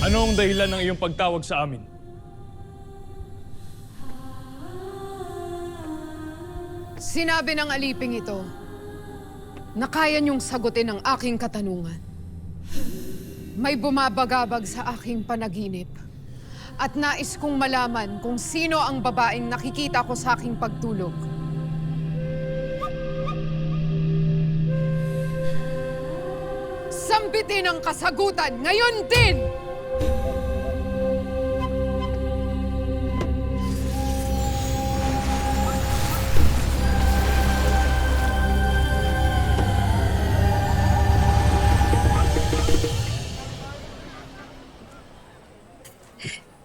Ano ang dahilan ng iyong pagtawag sa amin? Sinabi ng aliping ito na kaya niyong sagutin ang aking katanungan. May bumabagabag sa aking panaginip at nais kong malaman kung sino ang babaeng nakikita ko sa aking pagtulog. Sambitin ang kasagutan ngayon din!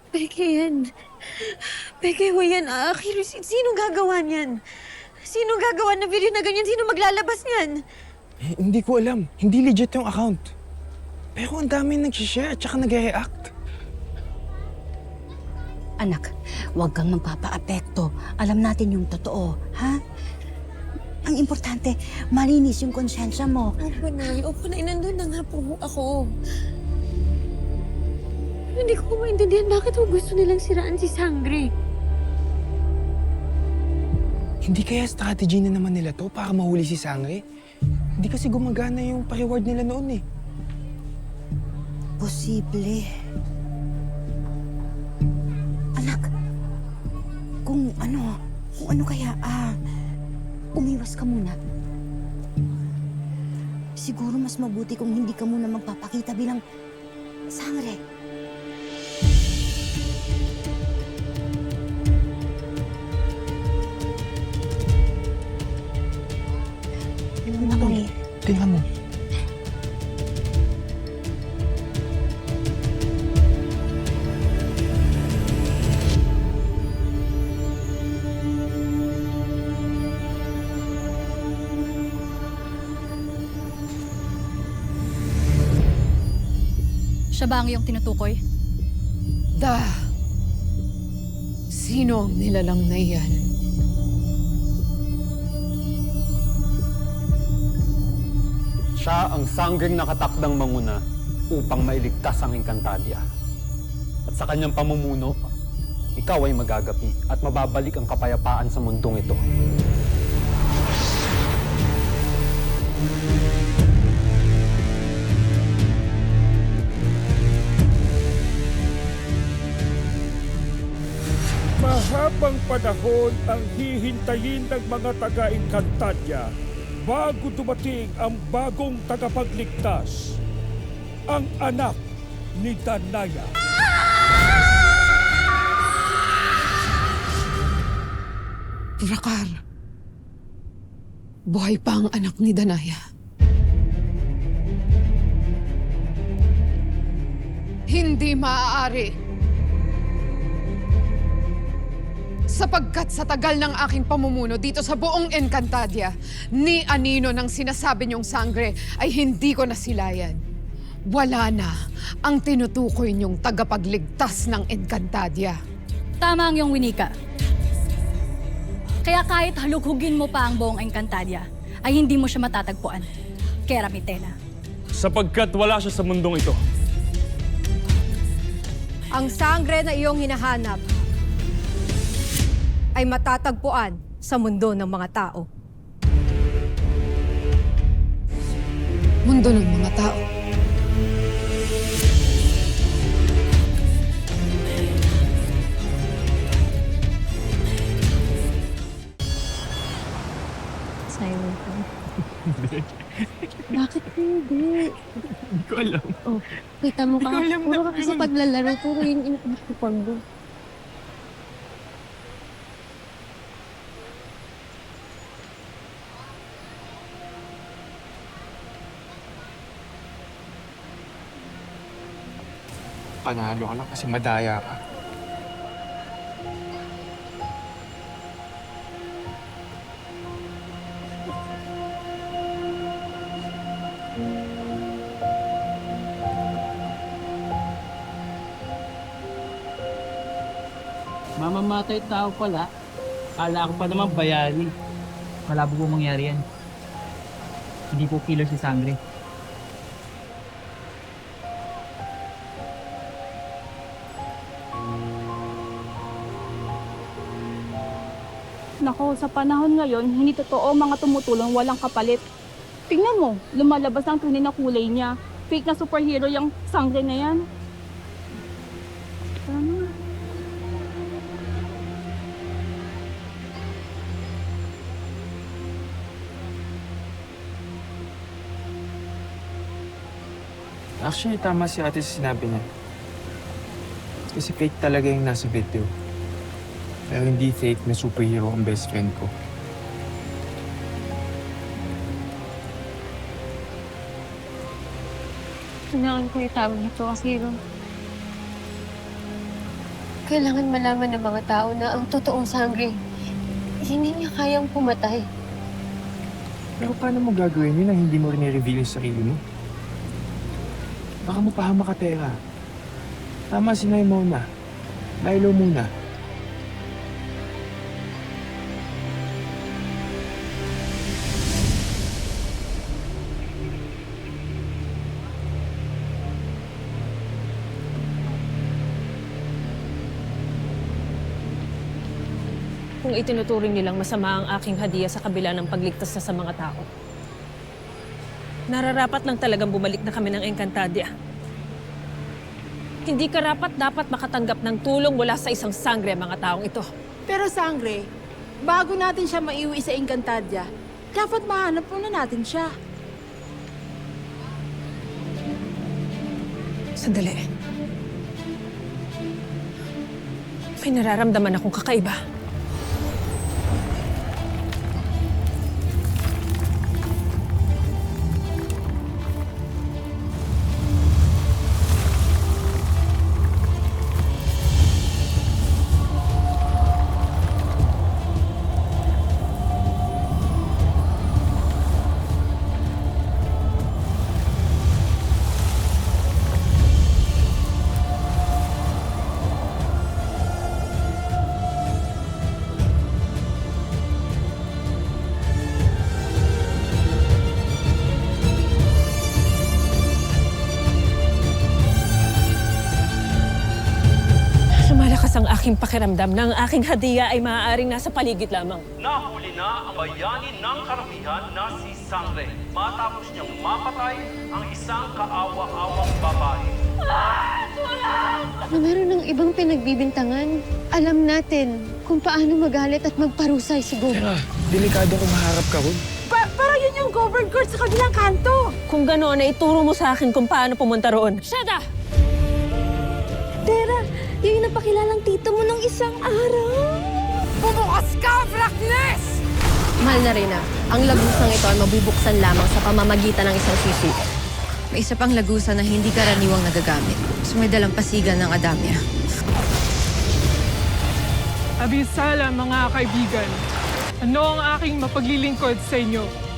Peke yan. Peke ho yan. Akira, sino gagawa niyan? Sino gagawa na video na ganyan? Sino maglalabas niyan? Eh, hindi ko alam. Hindi legit yung account. Pero ang dami nag-share at saka nag-react. Anak, huwag kang magpapa-apekto. Alam natin yung totoo, ha? Ang importante, malinis yung konsensya mo. Opo, Nay. Nandun na nga po ako. Hindi ko maintindihan bakit gusto nilang siraan si Sangre. Hindi kaya strategy na naman nila to para mahuli si Sangre? Hindi kasi gumagana yung pa-reward nila noon eh. Posible. Anak, kung ano kaya, umiwas ka muna. Siguro mas mabuti kung hindi ka muna magpapakita bilang Sangre. Tingnan mo. Siya ba ang iyong tinutukoy? Sino ang nilalang na iyan? Siya ang sanggeng nakatakdang manguna upang mailigtas ang Encantadia. At sa kanyang pamumuno, ikaw ay magagapi at mababalik ang kapayapaan sa mundong ito. Mahabang panahon ang hihintayin ng mga taga-Encantadia bago dumating ang bagong tagapagligtas, ang anak ni Danaya. Drakar, buhay pa ang anak ni Danaya. Hindi maaari. Sapagkat sa tagal ng aking pamumuno dito sa buong Encantadia, ni anino ng sinasabi niyong Sangre ay hindi ko nasilayan. Wala na ang tinutukoy niyong tagapagligtas ng Encantadia. Tama ang iyong winika. Kaya kahit halughugin mo pa ang buong Encantadia, ay hindi mo siya matatagpuan. Kay Ramitena. Sapagkat wala siya sa mundong ito. Ang Sangre na iyong hinahanap ay matatagpuan sa mundo ng mga tao. Mundo ng mga tao. Silent ka. Bakit hindi? Hindi ko alam. Oh, kita mo ka. Puro ka kasi paglalaro. Puro yung inipag mo. Panalo ka lang kasi madaya ka. Mamamatay tao pala. Kala ko pa naman bayani. Malabo po mangyari yan. Hindi po killer si Sangre. Nako, sa panahon ngayon, hindi totoo mga tumutulong walang kapalit. Tingnan mo, lumalabas ang tunay na kulay niya. Fake na superhero yung sangre na yan. Tama. Actually, tama si ate sa sinabi niya. Kasi fake talaga yung nasa video. Pero hindi fake na superhero ang best friend ko. Kailangan ko itawag ito kasi kailangan malaman ng mga tao na ang totoong sangre, hindi niya kayang pumatay. Pero paano mo gagawin yun nang hindi mo rin i-reveal yung sarili mo? Baka mapahama ka, Tera. Tama si Nay Mona. Laylo muna. Kung itinuturing nilang masama ang aking hadiah sa kabila ng pagligtas na sa mga tao. Nararapat lang talagang bumalik na kami ng Encantadia. Hindi karapat dapat makatanggap ng tulong mula sa isang sangre ang mga taong ito. Pero sangre, bago natin siya maiuwi sa Encantadia, dapat mahanap muna natin siya. Sandali. May nararamdaman akong kakaiba. Lumalakas ang aking pakiramdam na ang aking hadiah ay maaaring nasa paligid lamang. Nahuli na ang bayani ng karamihan na si Sangre matapos niyang mapatay ang isang kaawa-awang babae. Na meron ng ibang pinagbibintangan, alam natin kung paano magalit at magparusay si Gob. Tera, delikado kung maharap ka ron. Parang yun yung covered court sa kabilang kanto. Kung gano'n, ay ituro mo sa akin kung paano pumunta roon. Shada! Tera, yun yung napakilalang tito mo nung isang araw. Bumukas ka, Blackness! Mahal na rin ang lagusang ito ay mabubuksan lamang sa pamamagitan ng isang sisi. May isa pang lagusa na hindi karaniwang nagagamit. Sumidalang pasigan ng Adamya. Abisala, mga kaibigan. Ano ang aking mapaglilingkod sa inyo?